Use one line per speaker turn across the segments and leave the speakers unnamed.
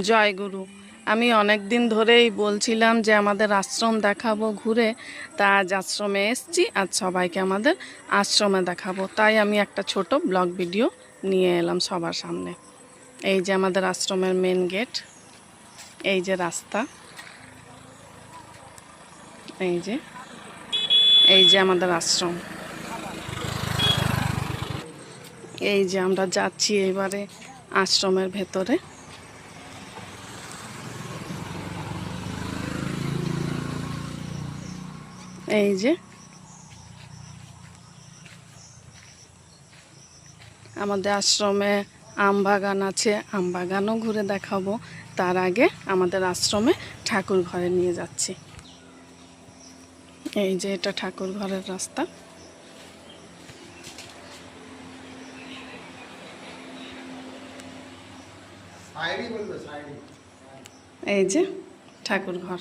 জয় গুরু। আমি অনেক দিন ধরেই বলছিলাম যে আমাদের আশ্রম দেখাবো ঘুরে, তা আজ আশ্রমে এসছি, আজ সবাইকে আমাদের আশ্রমে দেখাবো। তাই আমি একটা ছোট ব্লগ ভিডিও নিয়ে এলাম সবার সামনে। এই যে আমাদের আশ্রমের মেন গেট, এই যে রাস্তা, এই যে আমাদের আশ্রম। এই যে আমরা যাচ্ছি এবারে আশ্রমের ভেতরে। এই যে আমাদের আশ্রমে আম বাগান আছে, আম বাগানও ঘুরে দেখাবো। তার আগে আমাদের আশ্রমে ঠাকুর ঘরে নিয়ে যাচ্ছি। এই যে এটা ঠাকুর ঘরের রাস্তা। এই যে ঠাকুর ঘর।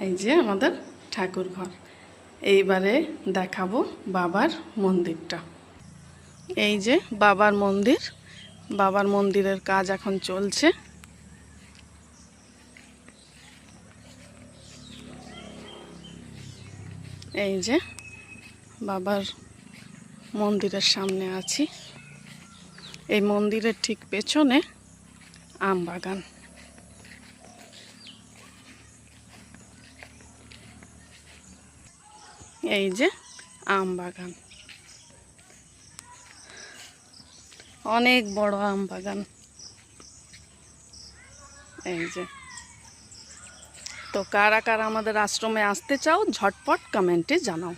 এই যে আমাদের ঠাকুর ঘর। এইবারে দেখাবো বাবার মন্দিরটা। এই যে বাবার মন্দির, বাবার মন্দিরের কাজ এখন চলছে। এই যে বাবার মন্দিরের সামনে আছি। এই মন্দিরের ঠিক পেছনে আম বাগান। এই যে আম বাগান, অনেক বড় আম বাগান। এই যে, তো কারা কারা আমাদের আশ্রমে আসতে চাও ঝটপট কমেন্টে জানাও।